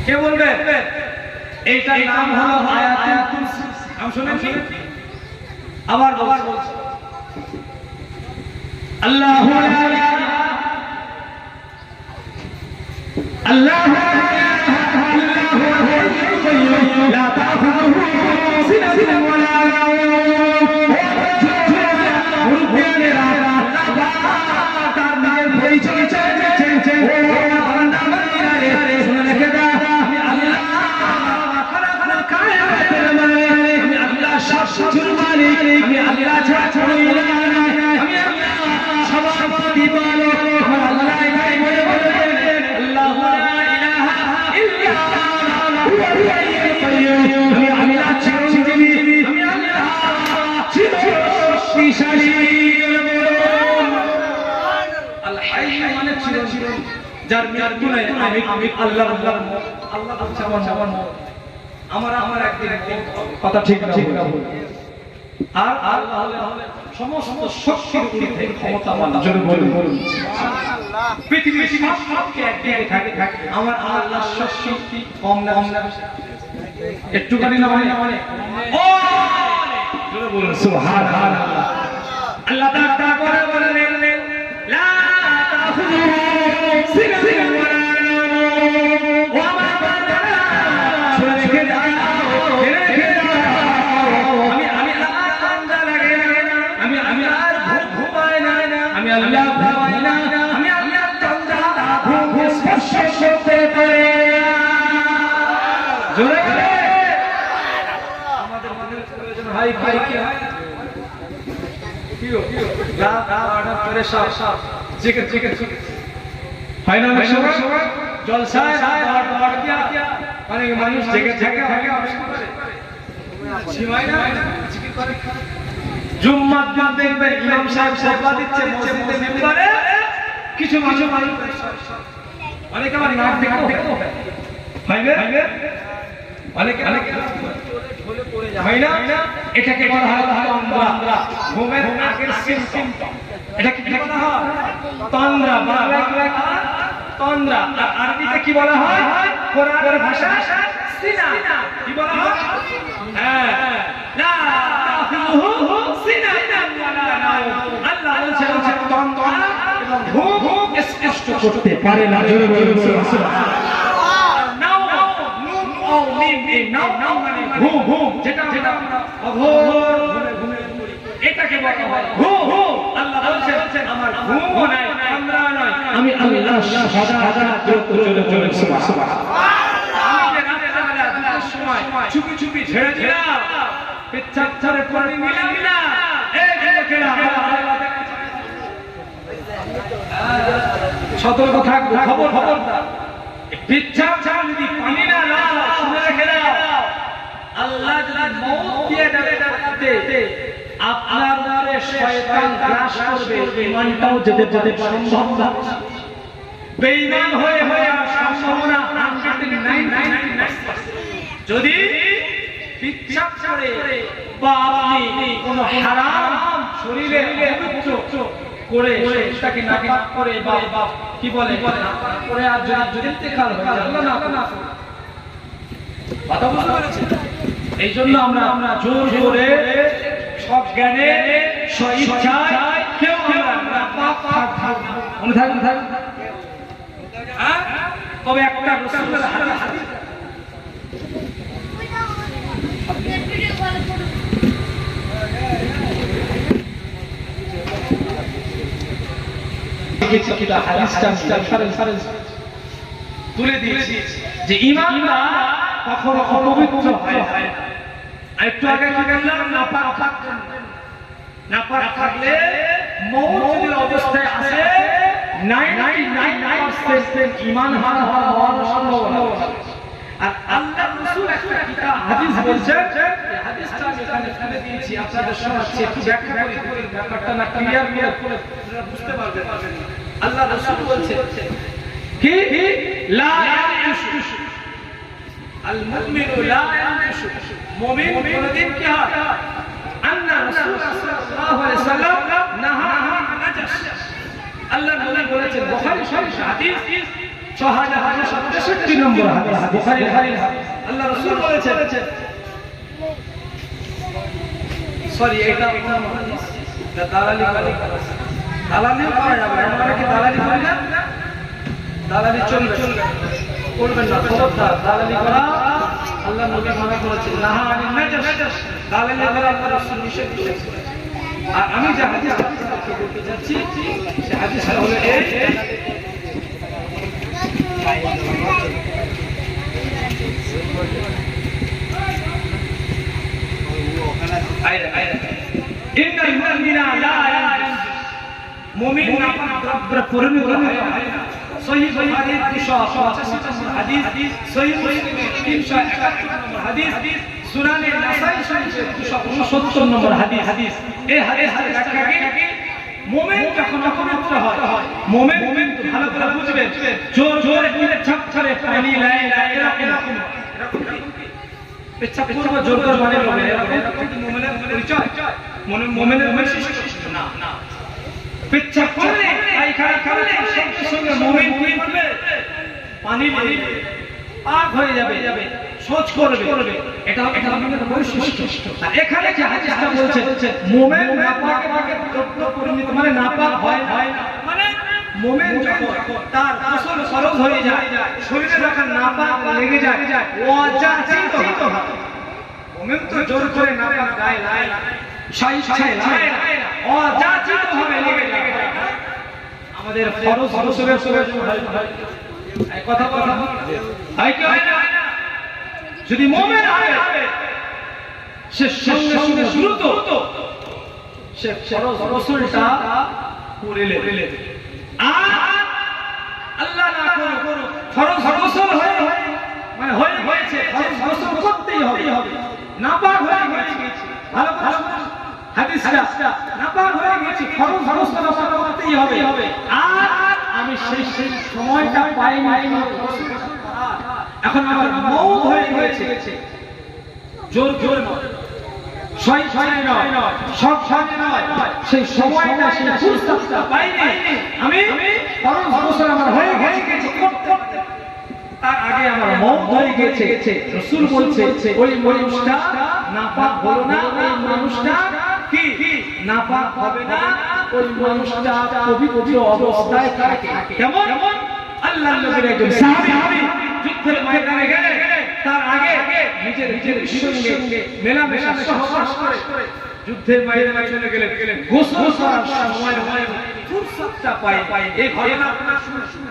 কে বলবে? এইটার নাম হলো আয়াতুল কুরসি। নাম শুনেছি? আবার বলছি আল্লাহু লা ইলাহা আল্লাহু লা ইলাহা ইল্লা হুয়াল হাইয়ুল কাইয়্যুম লা তাখুযুহু সিনাতুন ওয়া লা নাওম। তার নামের পরিচয় চাইছে ও বান্দা বান্দীরা রে, শুনে রেখে দাও আমি আল্লাহ খালাকাল কায়নাতের মালিক, আমি আল্লাহ সব কিছুর মালিক, আমি আল্লাহ ছাড়া কোনো ইলাহ নাই, আমি আল্লাহ সবার প্রতিপালক, আমার আল্লাহ তাই বলে বলেন আল্লাহু লা ইলাহা ইল্লা হুয়াল হাইয়ুল কাইয়্যুম। আমি আল্লাহ চিরঞ্জীবী, আমি আল্লাহ চিরশক্তিশালী। আল হাইয়্যু মানে চিরঞ্জীবী, যার মৃত্যু নাই। আমি আল্লাহ আল্লাহ বলছে আমার একদিন কথা ঠিক না ভুল। আর আল্লাহ হলে সমস্ত শক্তির ঊর্ধ্বে ক্ষমতাবান। জোরে বলুন সুবহানাল্লাহ। পৃথিবীর সবকে একদিকে থাকে আমার আল্লাহর শক্তি কম না একটুখানি না মানে ও জোরে বলুন সুবহানাল্লাহ। আল্লাহ তাআলা করে বলেন লা তাখুযুহু সিনাতুন ওয়া লা নাওম। ওয়া মা বাদানা শুনে রেখে দাও আমি ঠান্ডা লাগে না, আমি আর ঘুমাই না, আমি আল্লাহ ঘুমাই না, আমি আল্লাহ ঠান্ডা ঘুম স্পর্শ করতে পারে। জোরে আমাদের প্রয়োজন ভাই কি হয়? জিকির হয় না অনেক সময় জলসায় অনেক মানুষ জেগে জুম্মার দিন দেখবেন ইমাম সাহেব খুতবা দিচ্ছে মসজিদে মিম্বরে, কিছু মানুষ অনেকে আবার নাক দেখতে হয় অনেকে হয় না, এটাকে বলা হয় তন্দ্রা, ঘুমের আগের সিম্পটম। এটাকে কি বলা হয়? তন্দ্রা। বাংলায় তন্দ্রা, আর আরবিতে কি বলা হয়? কোরআনের ভাষা সিনা। কি বলা হয়? হ্যাঁ, লা তাখুযুহু সিনাতুন ওয়া লা নাওম। আল্লাহ বলছেন তন্দ্রা এবং ঘুম স্পষ্ট করতে পারে না। জোরে বলুন সুবহানাল্লাহ। ঘুম যেটা আমরা অঘোর ঘুমে এটাকে বলা হয় ঘুম। আল্লাহ বলছেন আমার ঘুমও নাই, তন্দ্রা নাই, আমি আল্লাহ সদা চলে সুবহানাল্লাহ। আমি যে রাতের বেলা দুটোর সময় চুপি ঝেড়ে দিলাম, পেচ্ছাপ ছাড়ে পানি নিলাম না, এই যুবকেরা আল্লাহ দেখছে। সতর্ক থাকবে, খবরদার পেচ্ছাপ ছাড়া যদি পানি না নাও, শুনে রেখে দাও আল্লাহ যদি মওত দিয়ে দেবে আপনার উপরে শয়তান গ্রাস করবে, ঈমানটাও যেতে সম্ভব। বেঈমান হয়ে আর সম্ভাবনা 99% যদি পেচ্ছাপ করে বা আপনি কোনো হারাম শরীরে পবিত্র করে সেটাকে নাপাক করে বা কি বলে করে আর যদি ইন্তেকাল হয় আল্লাহ না কথা বুঝতে পেরেছেন? এই জন্য আমরা জোরে সব জ্ঞানে স্বইচ্ছায় কেউ আমরা পাপ মনে থাকুন তবে একটা রাসূলের হাদিস তুলে দিয়েছি যে ঈমানদার কখনো অপবিত্র হয় না। একটু আগে বললাম নাপাক থাকলে মওত যদি অবস্থায় আসে 99% ঈমান হওয়ার সম্ভাবনা। আর আল্লাহর রাসূল একটা কিতাব হাদিস বলছেন, এই হাদিসটা আমি এখানে তুলে দিয়েছি, আপনাদের শোনাচ্ছি, একটু ব্যাখ্যা করি, ব্যাপারটা না ক্লিয়ার করে বুঝতে পারবেন। আল্লাহর রাসূল বলছেন কি লা ইয়ামশু আল মুমিনু লা ইয়ামশু, মুমিন কোনদিন কি হয়? আন্না রাসূলুল্লাহ সাল্লাল্লাহু আলাইহি ওয়াসাল্লাম নাহা আন নাজাস। আল্লাহর নবী বলেছেন, বুখারী শরীফ হাদিস ৬০০০ 63 নম্বর হাদিস, বুখারীর হাদিস। আল্লাহ রাসূল বলেছেন, সরি এটা হাদিস, দালালি করা যাবে না। আমরা কি দালালি করি না? দালালি চলবে করবেন না, খবরদার। দালালি করা আল্লাহ নবী মানা করেছেন, নাহা আনিন নাজাস, দালালি করা আল্লাহ রাসূল নিষেধ করেছেন। আর আমি যে হাদিস বলতে যাচ্ছি সেই হাদিসটা হলো এই, ইন্নাল মুমিনা লা ইয়ানজুস, মুমিন নাপাক দ্রব্যে পরিণত হয় না। সহিহ বুখারী 285 নম্বর হাদিস, সহিহ মুসলিম 371 নম্বর হাদিস, সুনানে নাসাই শরীফ 269 নম্বর হাদিস। এই হাদিসের ব্যাখ্যা কি? মুমিন যখন অপবিত্র হয়, মুমিন ভালো করে বুঝবেন, জোর জোরে বলে ছাপ ছাড়ে পানি লাই লাই এরকম পেছাব করব জোর করে মানে লোকে এরকম কি মুমিনের পরিচয়? মুমিনের বৈশিষ্ট্য না। পেছাব করলে পায়খানা করলে সঙ্গে সঙ্গে মুমিন কি করবে? পানি নেবে, পাক হয়ে যাবে, শৌচ করবে। এটা মুমিনের বৈশিষ্ট্য। আর এখানে যে হাদিসটা বলছে মুমিন নাপাক পরিণত মানে নাপাক হয় না, মানে মুমিন যখন তার গোসল ফরজ হয়ে যায়, শরীরে যখন নাপাক লেগে যায়, ওয়াজাচিত হয়। মুমিন তো জোর করে নাপাক গায়ে লাই ওয়াজাচিত হবে, লেগে যায়। আমাদের ফরজ গোসলের সময় এই কথা বলা হয় কি হয় না? যদি মুমিন হয় সে সঙ্গে সঙ্গে দ্রুত সে ফরজ গোসলটা করে নেবে। আর আল্লাহ না করুক ফরজ গোসল হয়েছে, ফরজ গোসল করতেই হবে, নাপাক হয়ে গেছে, ভালো করে শুনুন হাদিসটা, নাপাক হয়ে গেছে, ফরজ গোসল করতেই হবে। আর আমি সেই সময়টা পাইনি, এখন আমার মওত হয়ে গেছে, জোর নয়, ছয় নয়, সব নয়, সেই সময়টা সেই ফুরসতটা পাইনি, আমি ফরজ গোসল আমার হয়ে গেছে, তার আগে আমার মওত হয়ে গেছে। রাসূল বলছে ওই মানুষটা নাপাক হলো না, ওই মানুষটা কি নাপাক হবে না, ওই মানুষটা পবিত্র অবস্থায় থাকে। কেমন? আল্লাহর নবীর একজন সাহাবী যুদ্ধের ময়দানে গেলে তার আগে নিজের সঙ্গে মেলামেশা সহবাস করে যুদ্ধের ময়দানে চলে গেলেন, গোসল করার সময় ফুরসতটা পায়। এই ঘটনা আপনারা শুনেছেন,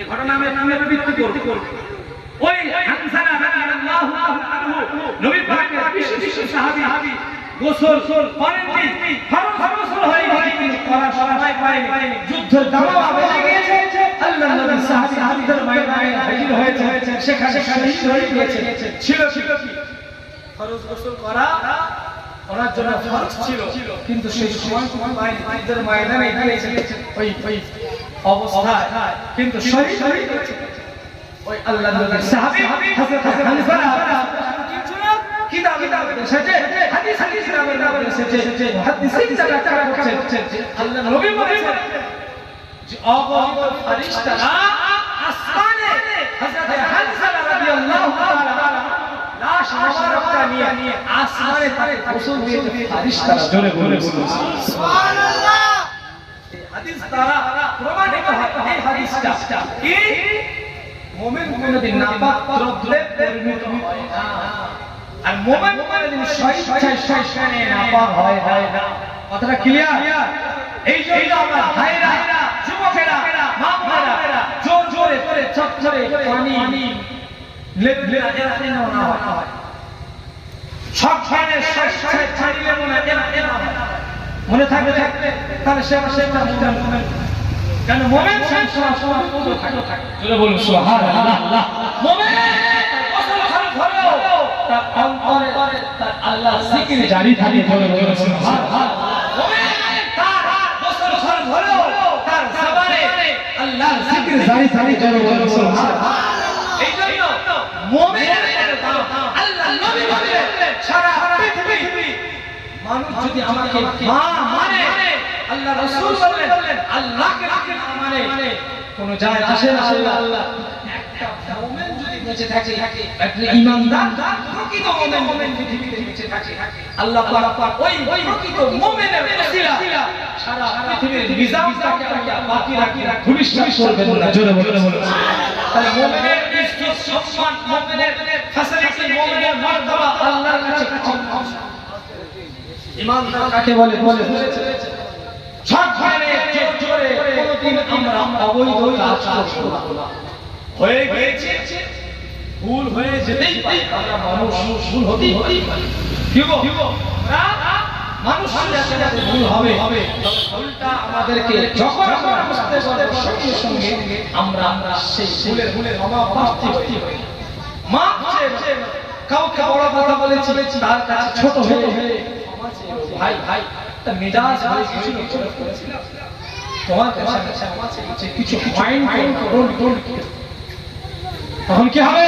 এই ঘটনা আমি বৃত্তি করব। ওই হানজালা রাদিয়াল্লাহু আনহু নবী পাকের বিশিষ্ট সাহাবী গোসল করেননি, ফরজ গোসল হয়ে গেছে কিন্তু করার সময় পায়নি। যুদ্ধের দাওয়া বেজে গিয়েছে, আল্লাহর নবী সাহাবী যুদ্ধের ময়দানে হাজির হয়েছে, সেখানে শহীদ হয়ে গিয়েছে। ছিল কি ফরজ গোসল করার জন্য ফরজ ছিল, কিন্তু সেই সময় পায়নি, যুদ্ধের ময়দানে গিয়েছে ওই অবস্থায়, কিন্তু শহীদ হয়ে গেছে। ওই আল্লাহর নবী সাহাবী হযরত হানজালা কিতাবে এসেছে, হাদিসে এসেছে, মুহাদ্দিসিনরা ব্যাখ্যা করছেন আল্লাহর নবী বলেছেন যে অগণিত ফেরেশতারা আসমানে হযরত হানজালা রাদিয়াল্লাহু তাআলা লাশ মুবারকটা নিয়ে আসমানে তাকে গোসল দিয়েছে ফেরেশতারা। জোরে বলে সুবহানাল্লাহ। এই হাদিস দ্বারা প্রমাণিত হয়, এই হাদিসটা কি মুমিন কোনদিন নাপাক দ্রব্যে পরিণত হয় না, আর মুমিন কোনদিন শয়তানে নাপাক হয় না। কথাটা ক্লিয়ার? এই জন্য আমরা ভাইরা, যুবকেরা, মা-বোনেরা জোরে চটচরে পানি লেপলে এরকম না হয়, সব খানে ছাড়িলে মনে থাকবে, তাহলে সে মুমিন। কেন মুমিন সবসময় পবিত্র থাকে। জোরে বলুন সুবহানাল্লাহ। মুমিন গোসল ফরজ হলো তার অন্তরে তার আল্লাহর জিকির জারি থাকে। জোরে বলুন সুবহানাল্লাহ। মুমিন তার গোসল ফরজ হলো তার জবানে আল্লাহর জিকির জারি থাকে। জোরে বলুন সুবহানাল্লাহ। এই জন্য মুমিনের আল্লাহর নবী বলেন সারা পৃথিবী মানুষ যদি আমাকে মানে, আল্লাহ রাসূল বললেন আল্লাহকে না মানে কোন যায় আসে না। আল্লাহ একটা মুমিন যদি বেঁচে থাকে, একটা ঈমানদার প্রকৃত মুমিন পৃথিবীতে বেঁচে থাকে, আল্লাহ পাক ওই প্রকৃত মুমিনের ওসিলা সারা পৃথিবীর নিজামটাকে আল্লাহ বাকি রাখি ভূমিষ্ঠ করবেন না। জোরে বলে তাহলে মুমিনের ইজ্জত সম্মান, মুমিনের ফ্যাসিলিটি, মুমিনের মর্যাদা আল্লাহর কাছে কম। ঈমানদার কাকে বলে? সব ধরনের জোরে কোনদিন আমরা অবৈধ কাজ করব না। হয়ে গেছে, ভুল হয়ে যেতেই পারে, আমরা মানুষ, ভুল হতেই পারে। কি গো মানুষের সাথে ভুল হবে, ভুলটা আমাদেরকে যখন আমরা বুঝতে পারবো সঙ্গে সঙ্গে আমরা সেই ভুলের ক্ষমা প্রার্থী হই। মাপ চেয়ে কাউকে বড় কথা বলেছি, তার কাছে ছোট হয়ে ভাই তা মেজাজ ভাই কিছু করেছিলাম, তোমার কাছে আমার কাছে কিছু মাইন্ড কন্ট্রোল তখন কি হবে?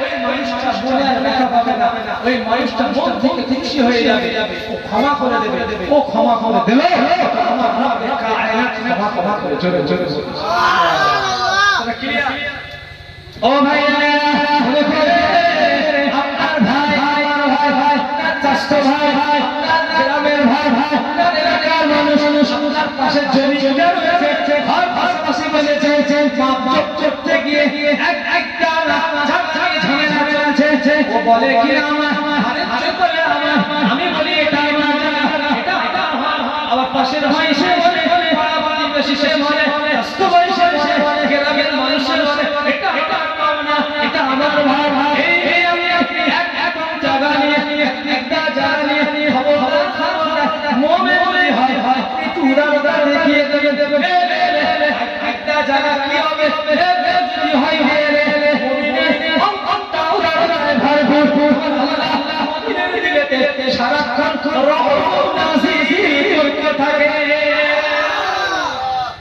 ওই মানুষটা মনে আর ব্যথা পাবে না, ওই মানুষটা মন থেকে খুশি হয়ে যাবে, ও ক্ষমা করে দেবে, ও ক্ষমা করে দেবে, আমার রব কায়নাত ক্ষমা করে। জোরে সুবহানাল্লাহ। ক্লিয়ার? ও ভাইরা, আপনার ভাই, আমার ভাই, চাচতো ভাই, গ্রামের ভাই, এলাকার মানুষ, আপনার পাশে জমি রয়েছে, ঘর পাশে বলেছে, মাপ করতে গিয়ে একটা ঝামেলা চলছে, ও বলে কি আমার আমি বলি এটা আবার পাশের ভাই সে বলে, পাড়াপাড়ি বেশি সে বলে, চাচতো ভাই সে বলে, গ্রামের মানুষের বলে এটা না, এটা আমার ভাই। এই আমি এখন জায়গা নিয়ে একটা জায়গা নিয়ে খবরদার মুমিন হয় একটু উড়া দেখিয়ে দেবে, একটা জায়গা কি হবে যদি হয় মুমিনের অন্তরটা উড়া ভাই আল্লাহ মুমিনের দিলেতে সারাক্ষণ রহমত নাযিল করতে থাকে।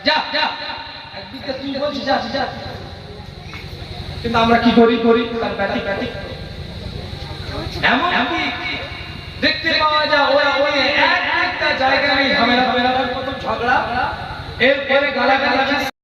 যা একদিকে তুই বলছিস যা, কিন্তু আমরা কি করি তার ব্যাটি এমন দেখতে পাওয়া যায় ওরা ওই একটা জায়গায় ঝামেলা, প্রথম ঝগড়া, এরপরে গালাগালি।